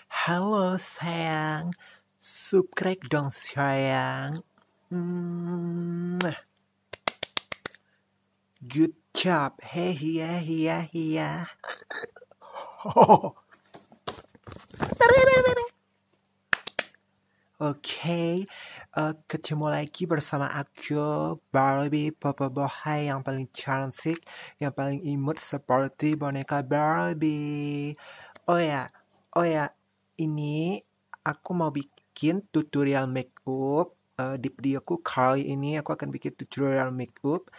Halo sayang, subscribe dong sayang. Good job, hey hiya. Oke, ketemu lagi bersama aku, Barbie Papa Bohai yang paling cantik, yang paling imut seperti boneka Barbie. Oh ya, ini aku mau bikin tutorial makeup. Di videoku kali ini aku akan bikin tutorial makeup,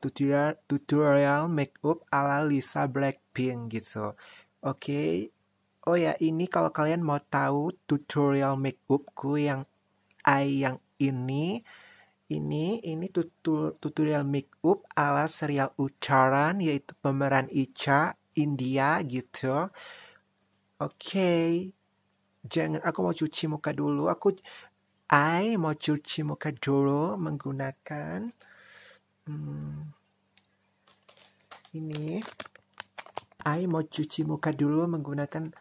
tutorial makeup ala Lisa Blackpink gitu. Oke. Oh ya, ini kalau kalian mau tahu tutorial makeupku yang ini tutorial makeup ala serial ucaran, yaitu pemeran Ica India gitu. Oke, aku mau cuci muka dulu. Mau cuci muka dulu menggunakan ini. Mau cuci muka dulu menggunakan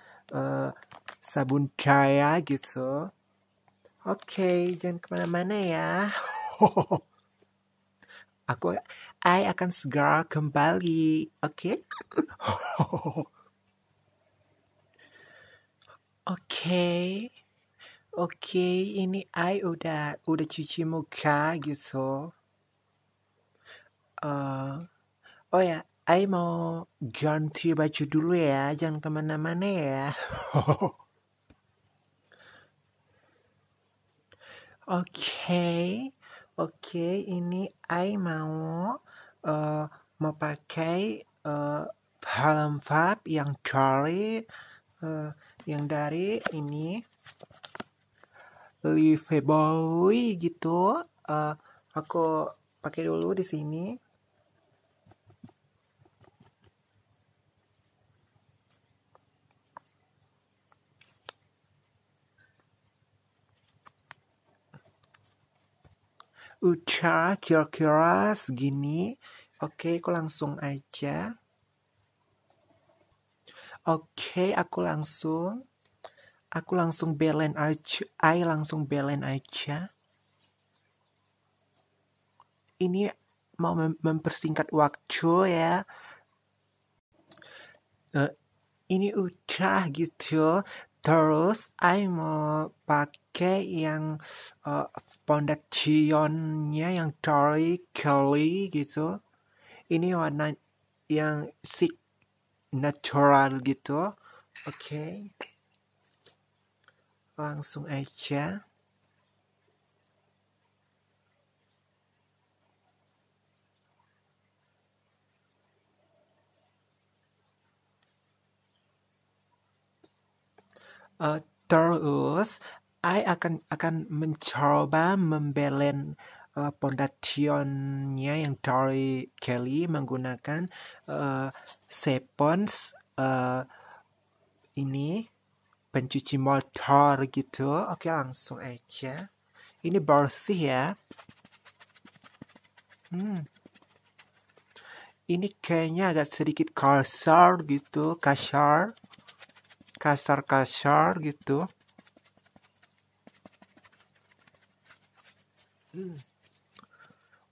sabun cair gitu. Oke, jangan kemana-mana ya. I akan segera kembali, oke? Oke, ini I udah cuci muka gitu. Oh ya, I mau ganti baju dulu ya, jangan kemana-mana ya. Oke, ini I mau pakai helm fab yang dari ini Liveboy gitu. Aku pakai dulu di sini. Udah kira-kira segini. Oke, aku langsung aja. Oke, aku langsung blend aja. Ini mau mempersingkat waktu ya. Ini udah gitu. Terus I mau pakai yang foundationnya yang dari Kelly gitu. Ini warna yang natural gitu. Oke. Langsung aja. Terus I akan mencoba memblend foundationnya yang dari Kelly menggunakan spons ini pencuci motor gitu. Oke, langsung aja. Ini bersih ya. Ini kayaknya agak sedikit kasar gitu, kasar gitu.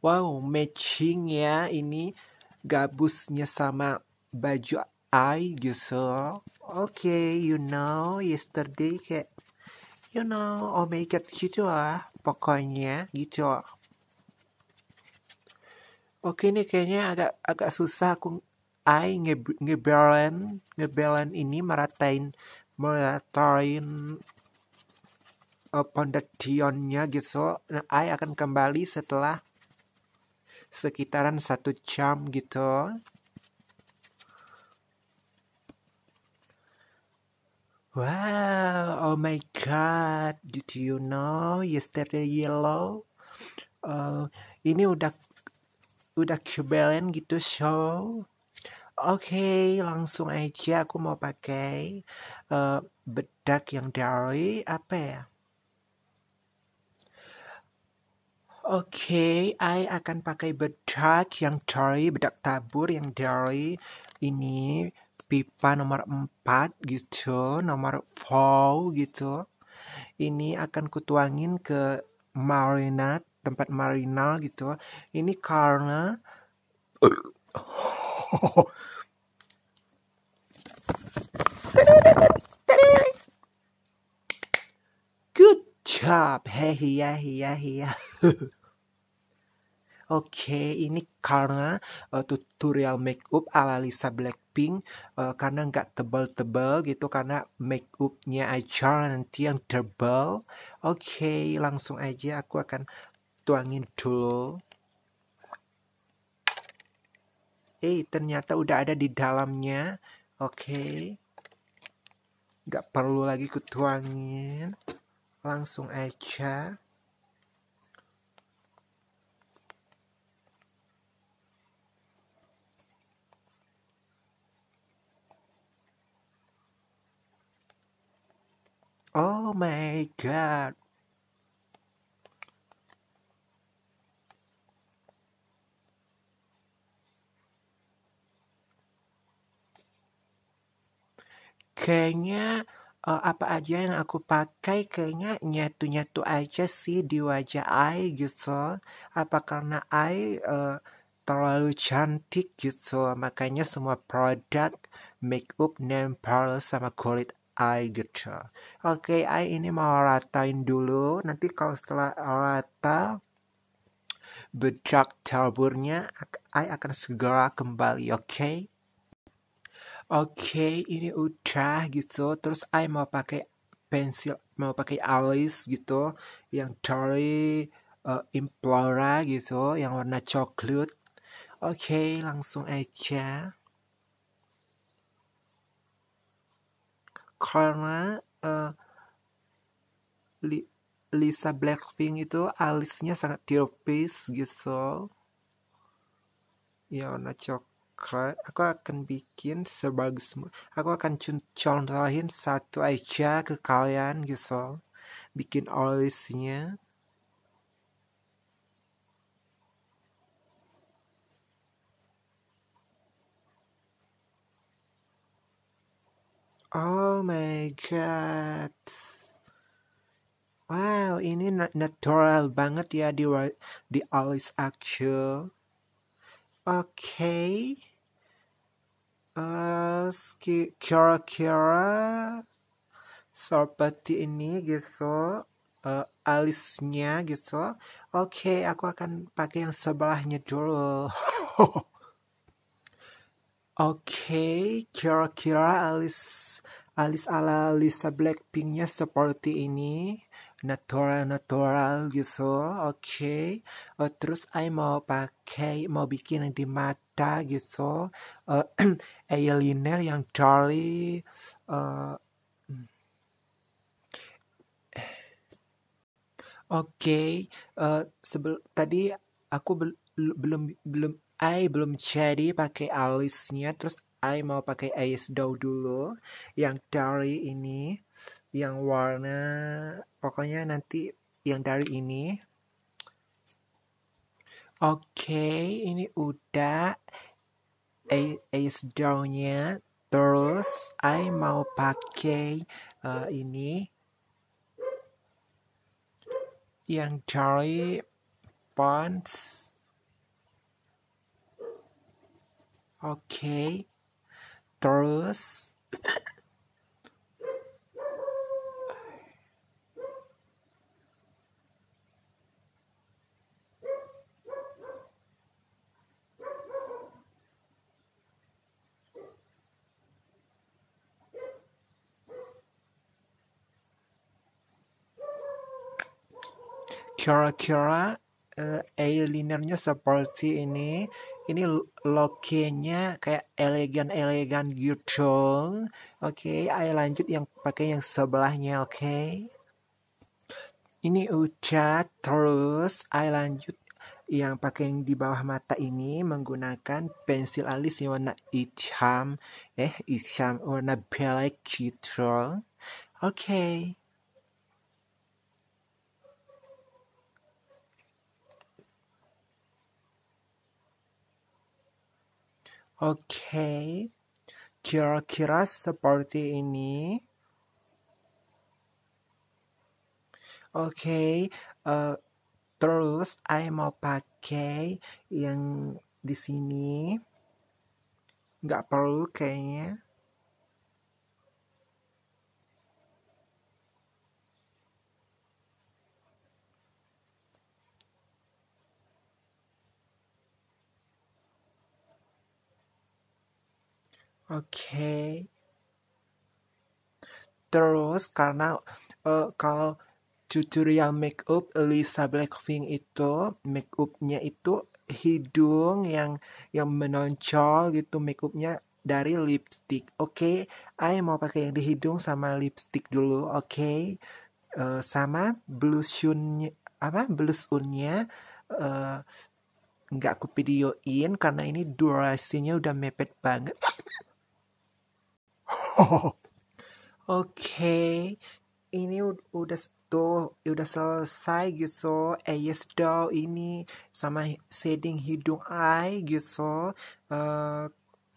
Wow, matching ya ini gabusnya sama baju I gitu. Oke, yesterday kayak oh my god gitu lah pokoknya gitu. Oke, ini kayaknya agak susah aku ngebalance ini meratain foundationnya gitu. Nah, I akan kembali setelah sekitaran 1 jam gitu. Wow, oh my god, did you know yesterday yellow? Ini udah kebelen gitu show. Oke, langsung aja aku mau pakai bedak yang dari apa ya? Oke, I akan pakai bedak tabur yang dari ini pipa nomor 4 gitu, nomor 4 gitu. Ini akan kutuangin ke marinade, tempat marinal gitu. Ini karena good job. Hehehe. Oke, ini karena tutorial makeup ala Lisa Blackpink, karena nggak tebal-tebal gitu, karena makeupnya aja nanti yang tebal. Oke, langsung aja aku akan tuangin dulu. Ternyata udah ada di dalamnya. Oke, nggak perlu lagi kutuangin, langsung aja. Oh my god. Kayaknya apa aja yang aku pakai kayaknya nyatu-nyatu aja sih di wajah I gitu. Apa karena I terlalu cantik gitu, makanya semua produk makeup nempel sama kulit I gitu. Oke, I ini mau ratain dulu. Nanti kalau setelah rata bedak taburnya, I akan segera kembali, oke? Oke, ini udah gitu. Terus I mau pakai pensil, mau pakai alis gitu, yang dari Implora gitu, yang warna coklat. Oke, langsung aja. Karena Lisa Blackpink itu alisnya sangat tipis gitu, ya warna coklat. Aku akan bikin sebagus, aku akan contohin satu aja ke kalian gitu, bikin alisnya. Oh my god. Wow, ini natural banget ya di alis aku. Oke. Kira-kira seperti ini gitu, alisnya gitu. Oke, aku akan pakai yang sebelahnya dulu. Oke, kira-kira alis ala Lisa Blackpinknya seperti ini, natural gitu. Oke, terus I mau bikin yang di mata gitu, eyeliner yang dari Oke, tadi aku belum jadi pakai alisnya, terus I mau pakai eyeshadow dulu, yang dari ini, yang warna, pokoknya nanti yang dari ini. Oke, ini udah eyeshadownya, terus I mau pakai ini, yang dari Pond's. Oke, terus kira-kira eyelinernya seperti ini. Ini looknya kayak elegan-elegan gitu. Oke, ayo lanjut yang pakai yang sebelahnya, oke. Ini udah, terus ayo lanjut yang pakai yang di bawah mata ini menggunakan pensil alis yang warna hitam, warna black gitu. Oke. Oke, Kira-kira seperti ini. Oke, terus I mau pakai yang di sini. Nggak perlu kayaknya. Oke. Terus karena kalau tutorial makeup Lisa Blackpink itu makeupnya itu hidung yang menonjol gitu makeupnya dari lipstick. Oke, I mau pakai yang di hidung sama lipstick dulu. Oke. Sama blush-nya uh, nggak aku videoin karena ini durasinya udah mepet banget. Oke, ini udah selesai gitu. Yes doll ini sama shading hidung eye gitu.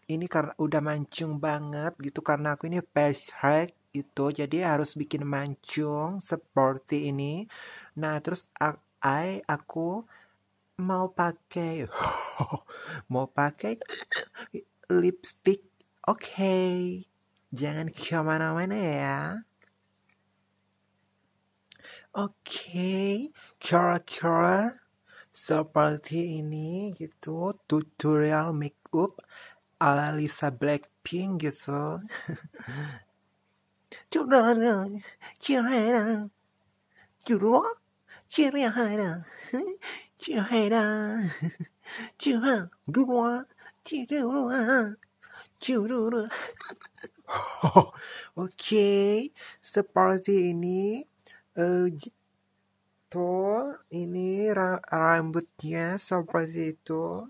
Ini karena udah mancung banget gitu karena aku ini face hack gitu. Jadi harus bikin mancung seperti ini. Nah, terus aku mau pakai mau pakai lipstick. Oke. Jangan kemana-mana ya. Oke, kira-kira seperti ini gitu tutorial makeup ala Lisa Blackpink gitu. Oke, seperti ini. Tuh, ini rambutnya seperti itu.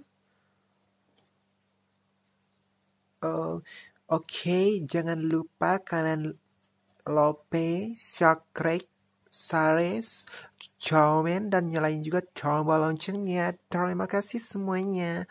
Oke, jangan lupa kalian lope, subscribe, share, komen, dan nyalain juga tombol loncengnya. Terima kasih semuanya.